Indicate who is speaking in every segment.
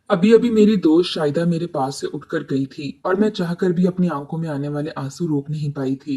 Speaker 1: अभी अभी मेरी दोस्त शाहिदा मेरे पास से उठकर गई थी और मैं चाहकर भी अपनी आंखों में आने वाले आंसू रोक नहीं पाई थी।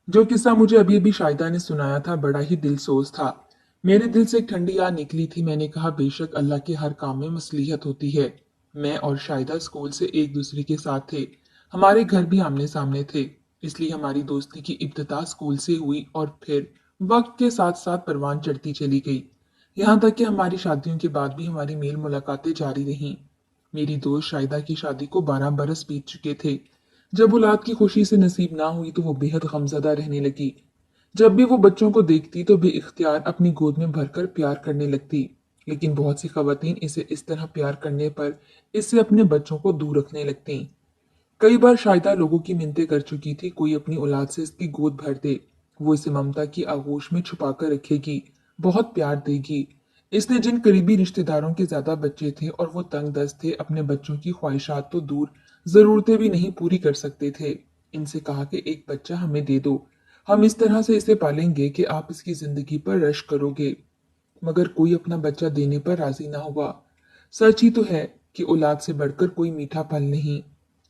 Speaker 1: जो किस्सा मुझे अभी अभी शाहिदा ने सुनाया था बड़ा ही दिलसोज था। मेरे दिल से एक ठंडी आह निकली थी। मैंने कहा, बेशक अल्लाह के हर काम में मसलियत होती है। मैं और शाहिदा स्कूल से एक दूसरे के साथ थे। हमारे घर भी आमने सामने थे, इसलिए हमारी दोस्ती की इब्तिदा स्कूल से हुई और फिर वक्त के साथ साथ परवान चढ़ती चली गई। यहाँ तक कि हमारी शादियों के बाद भी हमारी मेल मुलाकातें जारी रहीं। मेरी दोस्त शाहिदा की शादी को 12 बरस बीत चुके थे। जब औलाद की खुशी से नसीब ना हुई तो वो बेहद गमज़दा रहने लगी। जब भी वो बच्चों को देखती तो बेइख्तियार अपनी गोद में भरकर प्यार करने लगती। लेकिन बहुत सी खवातीन इसे इस तरह प्यार करने पर इससे अपने बच्चों को दूर रखने लगती। कई बार शाहिदा लोगों की मिन्नतें कर चुकी थी, कोई अपनी औलाद से इसकी गोद भर दे। वो इसे ममता की आगोश में छुपा कर रखेगी, बहुत प्यार देगी। इसने जिन करीबी रिश्तेदारों के ज्यादा बच्चे थे और वो तंग दस्त थे, अपने बच्चों की ख्वाहिशात तो दूर, जरूरतें भी नहीं पूरी कर सकते थे। इनसे कहा कि एक बच्चा हमें दे दो, हम इस तरह से इसे पालेंगे कि आप इसकी जिंदगी पर रश करोगे। मगर कोई अपना बच्चा देने पर राजी ना हुआ। सच ही तो है कि औलाद से बढ़कर कोई मीठा फल नहीं।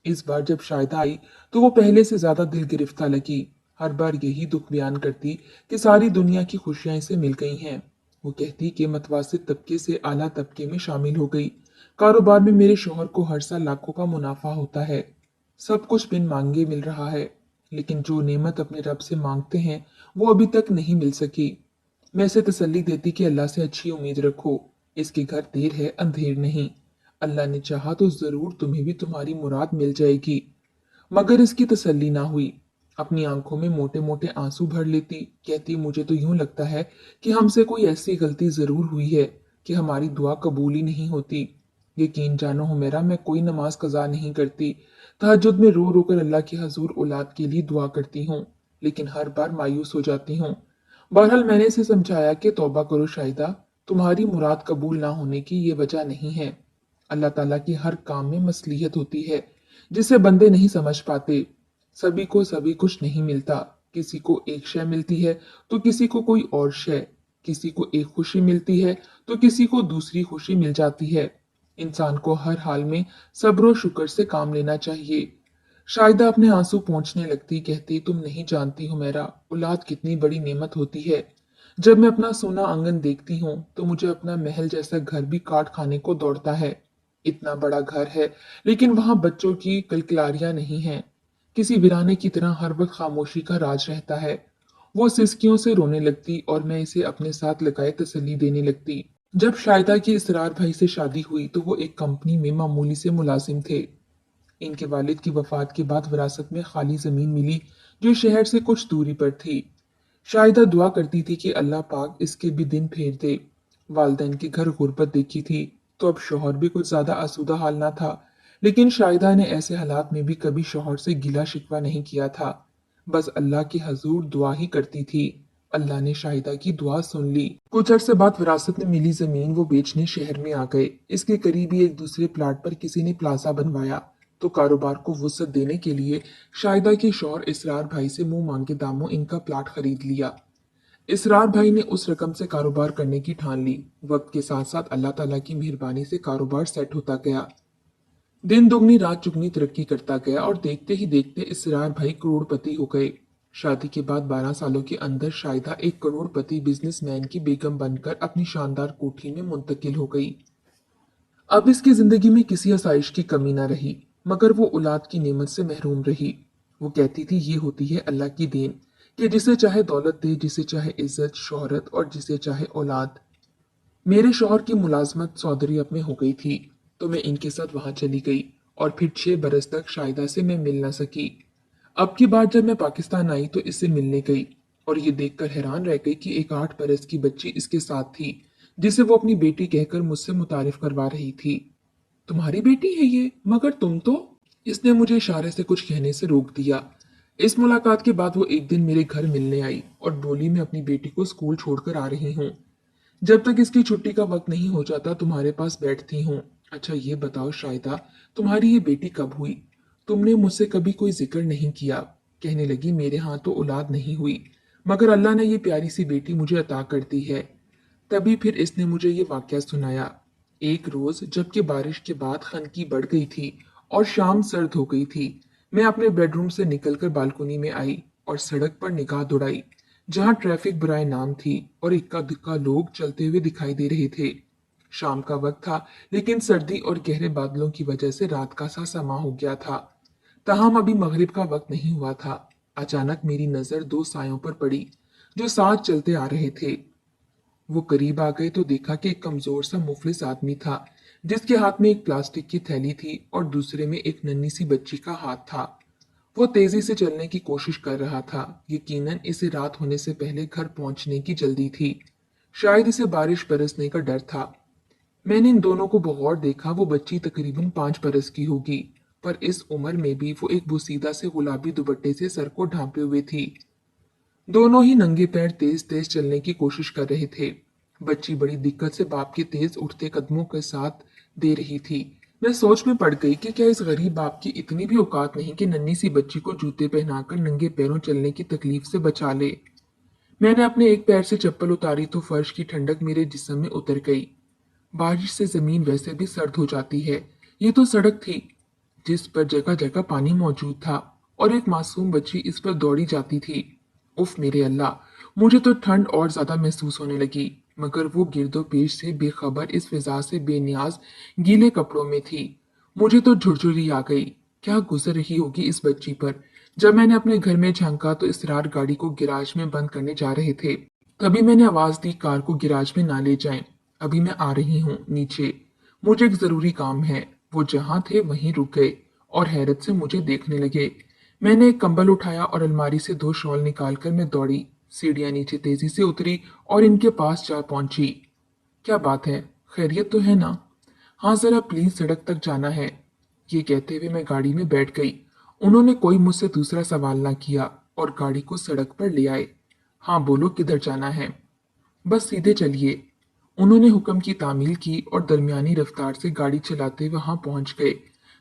Speaker 1: इस बार जब शाहिदा आई तो वो पहले से ज्यादा दिल गिरफ्तार लगी। हर बार यही दुख बयान करती कि सारी दुनिया की खुशियां इसे मिल गई हैं। वो कहती कि मतवासित तबके से आला तबके में शामिल हो गई। कारोबार में मेरे शोहर को हर साल लाखों का मुनाफा होता है। सब कुछ बिन मांगे मिल रहा है। लेकिन जो नेमत अपने रब से मांगते हैं वो अभी तक नहीं मिल सकी। मैं इसे तसल्ली देती कि अल्लाह से अच्छी उम्मीद रखो। इसके घर देर है अंधेर नहीं। अल्लाह ने चाहा तो जरूर तुम्हें भी तुम्हारी मुराद मिल जाएगी। मगर इसकी तसल्ली ना हुई। अपनी आंखों में मोटे मोटे आंसू भर लेती। कहती, मुझे तो यूं लगता है कि हमसे कोई ऐसी गलती जरूर हुई है कि हमारी दुआ कबूल ही नहीं होती। यकीन जानो हुमैरा, मैं कोई नमाज कजा नहीं करती। तहज्जुद में रो रो कर अल्लाह के हजूर औलाद के लिए दुआ करती हूँ, लेकिन हर बार मायूस हो जाती हूँ। बहरहाल मैंने इसे समझाया कि तौबा करो शाहिदा, तुम्हारी मुराद कबूल ना होने की ये वजह नहीं है। अल्लाह ताला की हर काम में मसलियत होती है, जिसे बंदे नहीं समझ पाते। सभी को सभी कुछ नहीं मिलता। किसी को एक शय मिलती है तो किसी को कोई और शय। किसी को एक खुशी मिलती है तो किसी को दूसरी खुशी मिल जाती है। इंसान को हर हाल में सब्र और शुक्र से काम लेना चाहिए। शाहिदा अपने आंसू पोंछने लगती। कहती, तुम नहीं जानती हो मेरा, औलाद कितनी बड़ी नेमत होती है। जब मैं अपना सोना आंगन देखती हूँ तो मुझे अपना महल जैसा घर भी काट खाने को दौड़ता है। इतना बड़ा घर है, लेकिन वहां बच्चों की कलकलारियां नहीं है। किसी वीराने की तरह हर वक्त खामोशी का राज रहता है। वो सिसकियों से रोने लगती और मैं इसे अपने साथ लगाए तसल्ली देने लगती। जब शाहिदा की इसरार भाई से शादी हुई तो वो एक कंपनी में मामूली से मुलाजिम थे। इनके वालिद की वफात के बाद विरासत में खाली जमीन मिली जो शहर से कुछ दूरी पर थी। शाहिदा दुआ करती थी कि अल्लाह पाक इसके भी दिन फेर दे। वालदैन के घर गुर्बत देखी थी तो अब शौहर भी कुछ ज्यादा आसूदा हाल ना था। लेकिन शाहिदा ने ऐसे हालात में भी कभी शौहर से गिला शिकवा नहीं किया था। बस अल्लाह के हजूर दुआ ही करती थी। अल्लाह ने शाहिदा की दुआ सुन ली। कुछ अरसे बाद विरासत में मिली जमीन वो बेचने शहर में आ गए। इसके करीब ही एक दूसरे प्लाट पर किसी ने प्लाजा बनवाया तो कारोबार को वुसअत देने के लिए शाहिदा के शौहर इसरार भाई से मुंह मांगे दामों इनका प्लाट खरीद लिया। इसरार भाई ने उस रकम से कारोबार करने की ठान ली। वक्त के साथ साथ अल्लाह ताला की मेहरबानी से कारोबार सेट होता गया। दिन दुगनी रात चुगनी तरक्की करता गया और देखते ही देखते इसरार भाई करोड़पति हो गए। शादी के बाद 12 सालों के अंदर शाहिदा एक करोड़पति बिजनेसमैन की बेगम बनकर अपनी शानदार कोठी में मुंतकिल हो गई। अब इसकी जिंदगी में किसी आसाइश की कमी ना रही, मगर वो औलाद की नेमत से महरूम रही। वो कहती थी, ये होती है अल्लाह की देन कि जिसे चाहे दौलत दे, जिसे चाहे इज्जत शोहरत और जिसे चाहे औलाद। मेरे शौहर की मुलाजमत सऊदी अरब में हो गई थी तो मैं इनके साथ वहां चली गई और फिर 6 बरस तक शाहिदा से मैं मिल ना सकी। अब की बार जब मैं पाकिस्तान आई तो इससे मिलने गई और ये देखकर हैरान रह गई कि एक 8 बरस की बच्ची इसके साथ थी, जिसे वो अपनी बेटी कहकर मुझसे मुतारिफ करवा रही थी। तुम्हारी बेटी है ये, मगर तुम तो। इसने मुझे इशारे से कुछ कहने से रोक दिया। इस मुलाकात के बाद वो एक दिन मेरे घर मिलने आई और बोली, मैं अपनी बेटी को स्कूल छोड़कर आ रही हूँ। जब तक इसकी छुट्टी का वक्त नहीं हो जाता तुम्हारे पास बैठती हूँ। अच्छा ये बताओ शाहिदा, तुम्हारी ये बेटी कब हुई? तुमने मुझसे कभी कोई जिक्र नहीं किया। कहने लगी, मेरे यहाँ तो औलाद नहीं हुई, मगर अल्लाह ने ये प्यारी सी बेटी मुझे अता कर दी है। तभी फिर इसने मुझे ये वाकया सुनाया। एक रोज जबकि बारिश के बाद खनकी बढ़ गई थी और शाम सर्द हो गई थी, मैं अपने बेडरूम से निकलकर बालकनी में आई और सड़क पर निगाह दौड़ाई, जहां ट्रैफिक बुराए नाम थी और इक्का दुक्का लोग चलते हुए दिखाई दे रहे थे। शाम का वक्त था, लेकिन सर्दी और गहरे बादलों की वजह से रात का सा समा हो गया था। तहाम अभी मगरिब का वक्त नहीं हुआ था। अचानक मेरी नजर दो सायों पर पड़ी, जो साथ चलते आ रहे थे। वो करीब आ गए तो देखा कि एक कमजोर सा मुफलिस आदमी था, जिसके हाथ में एक प्लास्टिक की थैली थी और दूसरे में एक नन्ही सी बच्ची का हाथ था। वो तेजी से चलने की कोशिश कर रहा था। यकीनन इसे रात होने से पहले घर पहुंचने की जल्दी थी। शायद इसे बारिश बरसने का डर था। मैंने इन दोनों को बगौर देखा। वो बच्ची तकरीबन 5 बरस की होगी, पर इस उम्र में भी वो एक बुसीदा से गुलाबी दुपट्टे से सर को ढांपे हुए थी। दोनों ही नंगे पैर तेज तेज चलने की कोशिश कर रहे थे। बच्ची बड़ी दिक्कत से बाप के तेज उठते कदमों के साथ दे रही थी। मैं सोच में पड़ गई कि क्या इस गरीब बाप की इतनी भी औकात नहीं कि नन्ही सी बच्ची को जूते पहनाकर नंगे पैरों चलने की तकलीफ से बचा ले। मैंने अपने एक पैर से चप्पल उतारी तो फर्श की ठंडक मेरे जिस्म में उतर गई। बारिश से जमीन वैसे भी सर्द हो जाती है। ये तो सड़क थी, जिस पर जगह जगह पानी मौजूद था और एक मासूम बच्ची इस पर दौड़ी जाती थी। उफ मेरे अल्लाह! मुझे तो ठंड और ज्यादा महसूस होने लगी, मगर वो गिरदो पेश से बेखबर इस फिजा से बेनियाज गीले कपड़ों में थी। मुझे तो झुरझुरी आ गई। क्या गुजर रही होगी इस बच्ची पर। जब मैंने अपने घर में झांका तो इसरार गाड़ी को गिराज में बंद करने जा रहे थे। तभी मैंने आवाज दी, कार को गिराज में ना ले जाएं। अभी मैं आ रही हूँ नीचे। मुझे एक जरूरी काम है। वो जहां थे वहीं रुक गए और हैरत से मुझे देखने लगे। मैंने एक कंबल उठाया और अलमारी से 2 शॉल निकालकर मैं दौड़ी, सीढ़ियां नीचे तेजी से उतरी और इनके पास जा पहुंची। क्या बात है, खैरियत तो है ना? हाँ जरा प्लीज, सड़क तक जाना है। ये कहते हुए मैं गाड़ी में बैठ गई। उन्होंने कोई मुझसे दूसरा सवाल ना किया और गाड़ी को सड़क पर ले आए। हाँ बोलो, किधर जाना है? बस सीधे चलिए। उन्होंने हुक्म की तामील की और दरमियानी रफ्तार से गाड़ी चलाते वहां पहुंच गए,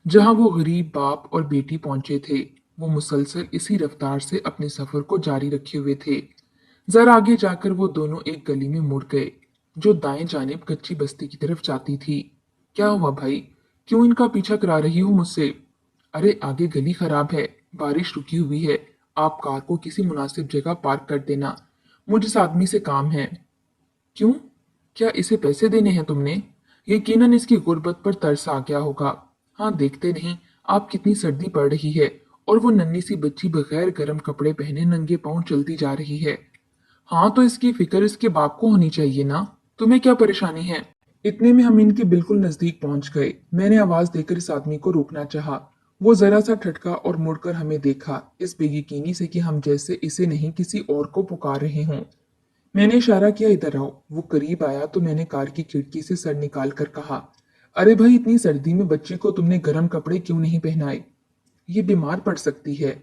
Speaker 1: जहां वो गरीब बाप और बेटी पहुंचे थे। वो मुसलसल इसी रफ्तार से अपने सफर को जारी रखे हुए थे। जरा आगे जाकर वो दोनों एक गली में मुड़ गए, जो दाएं जानिब कच्ची बस्ती की तरफ जाती थी। क्या हुआ भाई, क्यों इनका पीछा करा रही हो मुझसे? अरे आगे गली खराब है, बारिश रुकी हुई है। आप कार को किसी मुनासिब जगह पार्क कर देना। मुझे इस आदमी से काम है। क्यों? क्या इसे पैसे देने हैं तुमने? यकीनन इसकी गुर्बत पर तरस आ गया होगा। हाँ देखते नहीं आप कितनी सर्दी पड़ रही है, और वो नन्ही सी बच्ची बगैर गर्म कपड़े पहने नंगे पांव चलती जा रही है। हाँ तो इसकी फिक्र इसके बाप को होनी चाहिए ना। तुम्हें क्या परेशानी है? इतने में हम इनके बिल्कुल नजदीक पहुंच गए। मैंने आवाज देकर इस आदमी को रोकना चाहा। वो जरा सा ठटका और मुड़कर हमें देखा, इस बेयकीनी से कि हम जैसे इसे नहीं किसी और को पुकार रहे हों। मैंने इशारा किया, इधर आओ। वो करीब आया तो मैंने कार की खिड़की से सर निकाल कर कहा, अरे भाई इतनी सर्दी में बच्ची को तुमने गर्म कपड़े क्यों नहीं पहनाए? ये बीमार पड़ सकती है।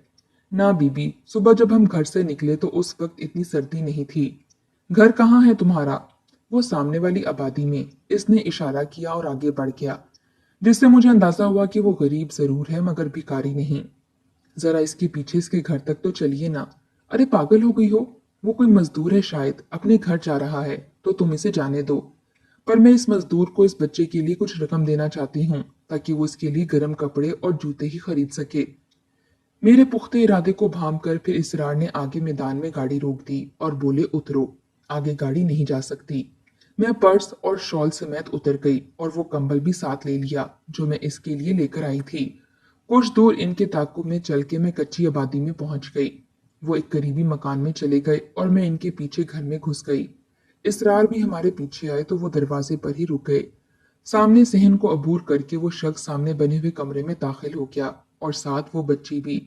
Speaker 1: ना बीबी, सुबह जब हम घर से निकले तो उस वक्त इतनी सर्दी नहीं थी। घर कहाँ है तुम्हारा? वो सामने वाली आबादी में। इसने इशारा किया और आगे बढ़ गया, जिससे मुझे अंदाजा हुआ कि वो गरीब जरूर है मगर भिखारी नहीं। जरा इसके पीछे इसके घर तक तो चलिए ना। अरे पागल हो गई हो? वो कोई मजदूर है, शायद अपने घर जा रहा है, तो तुम इसे जाने दो। पर मैं इस मजदूर को इस बच्चे के लिए कुछ रकम देना चाहती हूँ, ताकि वो इसके लिए गर्म कपड़े और जूते ही खरीद सके। मेरे पुख्ते इरादे को भाम कर फिर इसरार ने आगे मैदान में गाड़ी रोक दी और बोले, उतरो, आगे गाड़ी नहीं जा सकती। मैं पर्स और शॉल समेत उतर गई और वो कंबल भी साथ ले लिया, जो मैं इसके लिए लेकर आई थी। कुछ दूर इनके ताकुब में चल के मैं कच्ची आबादी में पहुंच गई। वो एक करीबी मकान में चले गए और मैं इनके पीछे घर में घुस गई। इसरार भी हमारे पीछे आए तो वो दरवाजे पर ही रुक गए। सामने सहन को अबूर करके वो शख्स सामने बने हुए कमरे में दाखिल हो गया, और साथ वो बच्ची भी।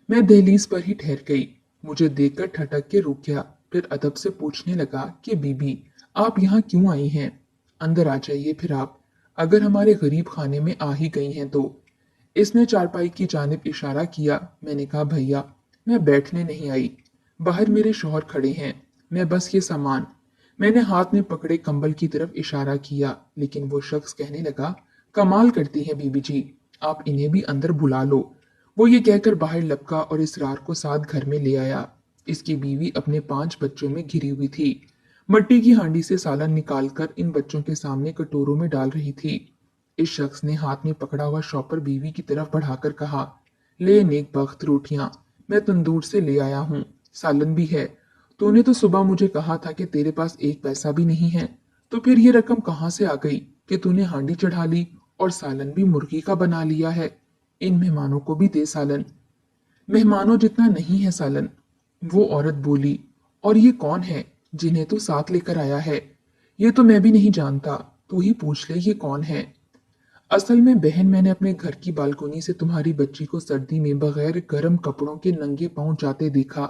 Speaker 1: मैं दहलीज पर ही ठहर गई। मुझे देखकर ठटक के रुक गया, फिर अदब से पूछने लगा कि बीबी, आप यहाँ क्यों आई हैं? अंदर आ जाइए फिर आप, अगर हमारे गरीब खाने में आ ही गई हैं तो। इसने चारपाई की जानिब इशारा किया। मैंने कहा, भैया मैं बैठने नहीं आई, बाहर मेरे शौहर खड़े हैं, मैं बस ये सामान। मैंने हाथ में पकड़े कंबल की तरफ इशारा किया, लेकिन वो शख्स कहने लगा, कमाल करती हैं बीबी जी, आप इन्हें भी अंदर बुला लो। वो ये कहकर बाहर लपका और इसरार को साथ घर में ले आया। इसकी बीवी अपने 5 बच्चों में घिरी हुई थी। मट्टी की हांडी से सालन निकालकर इन बच्चों के सामने कटोरों में डाल रही थी। इस शख्स ने हाथ में पकड़ा हुआ शॉपर बीवी की तरफ बढ़ाकर कहा, ले नेक बख्त रोटियां, मैं तंदूर से ले आया हूँ, सालन भी है। तूने तो सुबह मुझे कहा था कि तेरे पास एक पैसा भी नहीं है, तो फिर ये रकम कहाँ से आ गई कि तूने हांडी चढ़ा ली और सालन भी मुर्गी का बना लिया है। इन मेहमानों को भी दे सालन। मेहमानों जितना नहीं है सालन, वो औरत बोली। और ये कौन है जिन्हें तू साथ लेकर आया है? ये तो मैं भी नहीं जानता, तू ही पूछ ले ये कौन है। असल में बहन, मैंने अपने घर की बालकोनी से तुम्हारी बच्ची को सर्दी में बगैर गर्म कपड़ों के नंगे पांव जाते देखा,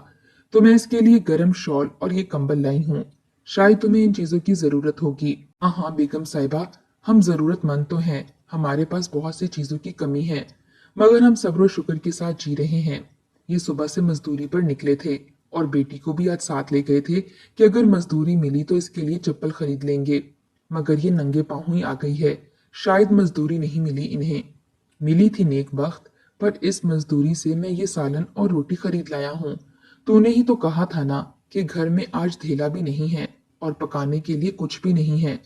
Speaker 1: तो मैं इसके लिए गर्म शॉल और ये कंबल लाई हूँ। शायद तुम्हें इन चीजों की जरूरत होगी। हाँ हाँ बेगम साहिबा, हम जरूरतमंद तो हैं, हमारे पास बहुत सी चीजों की कमी है, मगर हम सब्र शुक्र के साथ जी रहे हैं। ये सुबह से मजदूरी पर निकले थे और बेटी को भी आज साथ ले गए थे कि अगर मजदूरी मिली तो इसके लिए चप्पल खरीद लेंगे, मगर ये नंगे पांव ही आ गई है। शायद मजदूरी नहीं मिली इन्हें। मिली थी नेक बख्त, पर इस मजदूरी से मैं ये सालन और रोटी खरीद लाया हूँ। तूने ही तो कहा था ना कि घर में आज धेला भी नहीं है और पकाने के लिए कुछ भी नहीं है।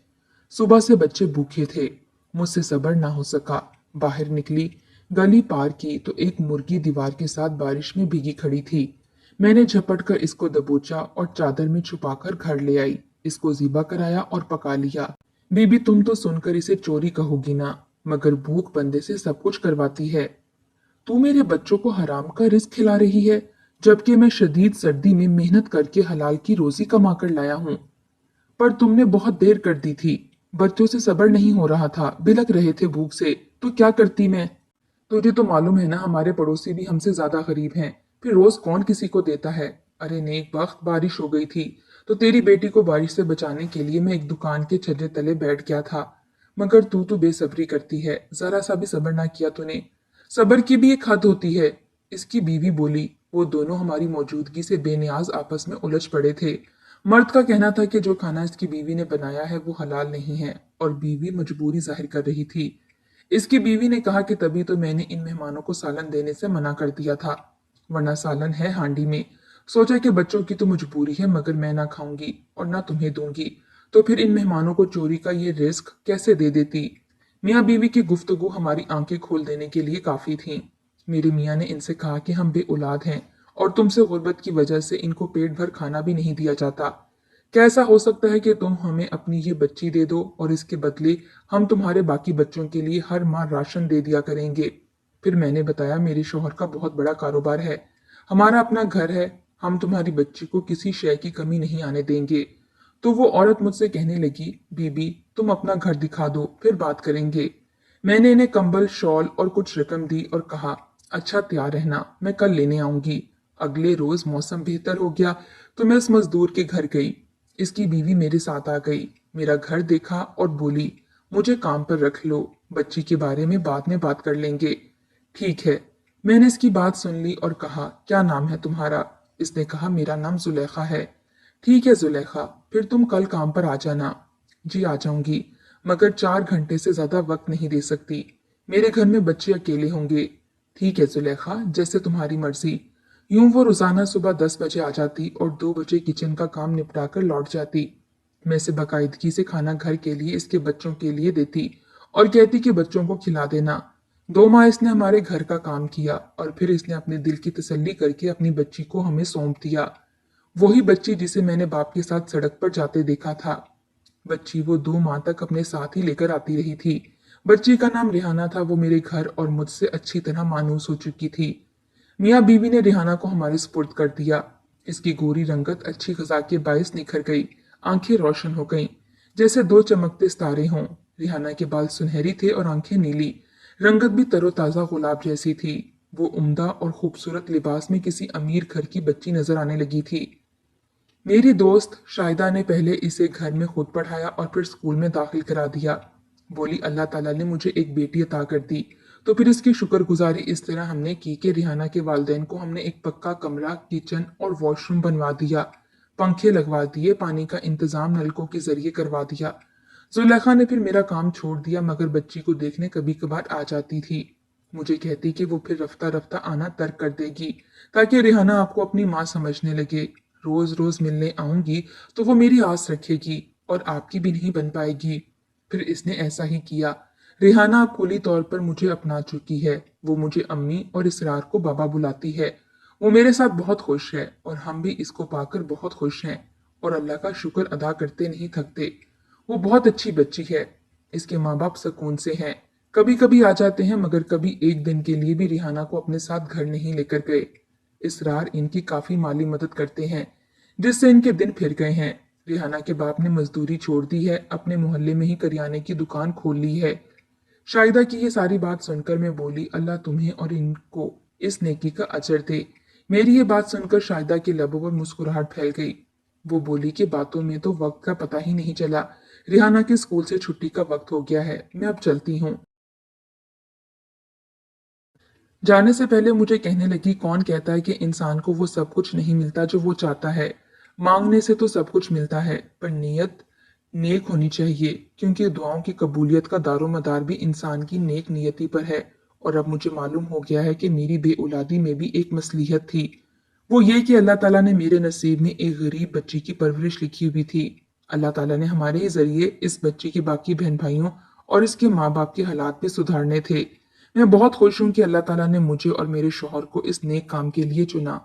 Speaker 1: सुबह से बच्चे भूखे थे, मुझसे सब्र ना हो सका। बाहर निकली, गली पार की तो एक मुर्गी दीवार के साथ बारिश में भीगी खड़ी थी। मैंने झपट कर इसको दबोचा और चादर में छुपाकर घर ले आई। इसको ज़िबा कराया और पका लिया। बीबी, तुम तो सुनकर इसे चोरी कहोगी ना, मगर भूख बंदे से सब कुछ करवाती है। तू मेरे बच्चों को हराम का रिस्क खिला रही है, जबकि मैं शदीद सर्दी में मेहनत करके हलाल की रोजी कमा कर लाया हूँ। पर तुमने बहुत देर कर दी थी, बच्चों से सब्र नहीं हो रहा था, बिलक रहे थे भूख से, तो क्या करती मैं। तुझे तो मालूम है ना, हमारे पड़ोसी भी हमसे ज्यादा गरीब हैं, फिर रोज कौन किसी को देता है। अरे नेक बख्त, बारिश हो गई थी तो तेरी बेटी को बारिश से बचाने के लिए मैं एक दुकान के छज्जे तले बैठ गया था, मगर तू तो बेसब्री करती है, जरा सा भी सब्र ना किया तूने। सब्र की भी एक हद होती है, इसकी बीवी बोली। वो दोनों हमारी मौजूदगी से बेनियाज आपस में उलझ पड़े थे। मर्द का कहना था कि जो खाना इसकी बीवी ने बनाया है वो हलाल नहीं है, और बीवी मजबूरी जाहिर कर रही थी। इसकी बीवी ने कहा कि तभी तो मैंने इन मेहमानों को सालन देने से मना कर दिया था, वरना सालन है हांडी में। सोचा कि बच्चों की तो मजबूरी है, मगर मैं ना खाऊंगी और ना तुम्हें दूंगी, तो फिर इन मेहमानों को चोरी का ये रिस्क कैसे दे देती। मियाँ बीवी की गुफ्तगू हमारी आंखें खोल देने के लिए काफी थी। मेरे मियाँ ने इनसे कहा कि हम बे औलाद हैं और तुमसे गुर्बत की वजह से इनको पेट भर खाना भी नहीं दिया जाता। कैसा हो सकता है कि तुम हमें अपनी ये बच्ची दे दो और इसके बदले हम तुम्हारे बाकी बच्चों के लिए हर माह राशन दे दिया करेंगे। फिर मैंने बताया, मेरे शोहर का बहुत बड़ा कारोबार है, हमारा अपना घर है, हम तुम्हारी बच्ची को किसी शय की कमी नहीं आने देंगे। तो वो औरत मुझसे कहने लगी, बीबी तुम अपना घर दिखा दो, फिर बात करेंगे। मैंने इन्हें कंबल, शॉल और कुछ रकम दी और कहा, अच्छा तैयार रहना, मैं कल लेने आऊंगी। अगले रोज मौसम बेहतर हो गया तो मैं इस मजदूर के घर गई। इसकी बीवी मेरे साथ आ गई, मेरा घर देखा और बोली, मुझे काम पर रख लो, बच्ची के बारे में बाद में बात कर लेंगे। ठीक है। मैंने इसकी बात सुन ली और कहा, क्या नाम है तुम्हारा? इसने कहा, मेरा नाम जुलेखा है। ठीक है जुलेखा, फिर तुम कल काम पर आ जाना। जी आ जाऊंगी, मगर 4 घंटे से ज्यादा वक्त नहीं दे सकती, मेरे घर में बच्चे अकेले होंगे। ठीक है जुलेखा, जैसे तुम्हारी मर्जी। यूं वो रोजाना सुबह 10 बजे आ जाती और 2 बजे किचन का काम निपटा कर लौट जाती। मैं इसे बाकायदगी से खाना घर के लिए, इसके बच्चों के लिए देती और कहती कि बच्चों को खिला देना। 2 माह इसने हमारे घर का काम किया और फिर इसने अपने दिल की तसल्ली करके अपनी बच्ची को हमें सौंप दिया। वही बच्ची जिसे मैंने बाप के साथ सड़क पर जाते देखा था। बच्ची वो 2 माह तक अपने साथ ही लेकर आती रही थी। बच्ची का नाम रिहाना था। वो मेरे घर और मुझसे अच्छी तरह मानूस हो चुकी थी। मियाँ बीवी ने रिहाना को हमारे सुपुर्द कर दिया। इसकी गोरी रंगत अच्छी ग़िज़ा के बायस निखर गई, आंखें रोशन हो गईं, जैसे 2 चमकते सितारे हों। रिहाना के बाल सुनहरी थे और आंखें नीली, रंगत भी तरोताज़ा गुलाब जैसी थी। वो उम्दा और खूबसूरत लिबास में किसी अमीर घर की बच्ची नजर आने लगी थी। मेरी दोस्त शाहिदा ने पहले इसे घर में खुद पढ़ाया और फिर स्कूल में दाखिल करा दिया। बोली, अल्लाह ताला ने मुझे एक बेटी अता कर दी, तो फिर इसकी शुक्रगुजारी इस तरह हमने की कि रिहाना के वालिदैन को हमने एक पक्का कमरा, किचन और वॉशरूम बनवा दिया, पंखे लगवा दिए, पानी का इंतजाम नलकों के जरिए करवा दिया। जुलेखा ने फिर मेरा काम छोड़ दिया, मगर बच्ची को देखने कभी कभार आ जाती थी। मुझे कहती कि वो फिर रफ्ता रफ्ता आना तर्क कर देगी, ताकि रिहाना आपको अपनी माँ समझने लगे। रोज रोज मिलने आऊंगी तो वो मेरी आस रखेगी और आपकी भी नहीं बन पाएगी। फिर इसने ऐसा ही किया। रिहाना अब खुली तौर पर मुझे अपना चुकी है। वो मुझे अम्मी और इसरार को बाबा बुलाती है। वो मेरे साथ बहुत खुश है और हम भी इसको पाकर बहुत खुश हैं और अल्लाह का शुक्र अदा करते नहीं थकते। वो बहुत अच्छी बच्ची है। इसके माँ बाप सुकून से हैं। कभी कभी आ जाते हैं मगर कभी एक दिन के लिए भी रिहाना को अपने साथ घर नहीं लेकर गए। इसरार इनकी काफी माली मदद करते हैं जिससे इनके दिन फिर गए हैं। रिहाना के बाप ने मजदूरी छोड़ दी है, अपने मोहल्ले में ही करियाने की दुकान खोल ली है। शाहिदा की ये सारी बात सुनकर मैं बोली, अल्लाह तुम्हें और इनको इस नेकी का अजर दे। मेरी ये बात सुनकर शाहिदा के लबों पर मुस्कुराहट फैल गई। वो बोली कि बातों में तो वक्त का पता ही नहीं चला। रिहाना के स्कूल से छुट्टी का वक्त हो गया है, मैं अब चलती हूँ। जाने से पहले मुझे कहने लगी, कौन कहता है कि इंसान को वो सब कुछ नहीं मिलता जो वो चाहता है। मांगने से तो सब कुछ मिलता है पर नीयत नेक होनी चाहिए, क्योंकि दुआओं की कबूलियत का दारोमदार भी इंसान की नेक नियति पर है। और अब मुझे मालूम हो गया है कि मेरी बेऔलादी में भी एक मसलियत थी। वो ये कि अल्लाह ताला ने मेरे नसीब में एक गरीब बच्ची की परवरिश लिखी हुई थी। अल्लाह ताला ने हमारे ही जरिए इस बच्ची के बाकी बहन भाइयों और इसके माँ बाप के हालात भी सुधारने थे। मैं बहुत खुश हूँ कि अल्लाह ताला ने मुझे और मेरे शौहर को इस नेक काम के लिए चुना।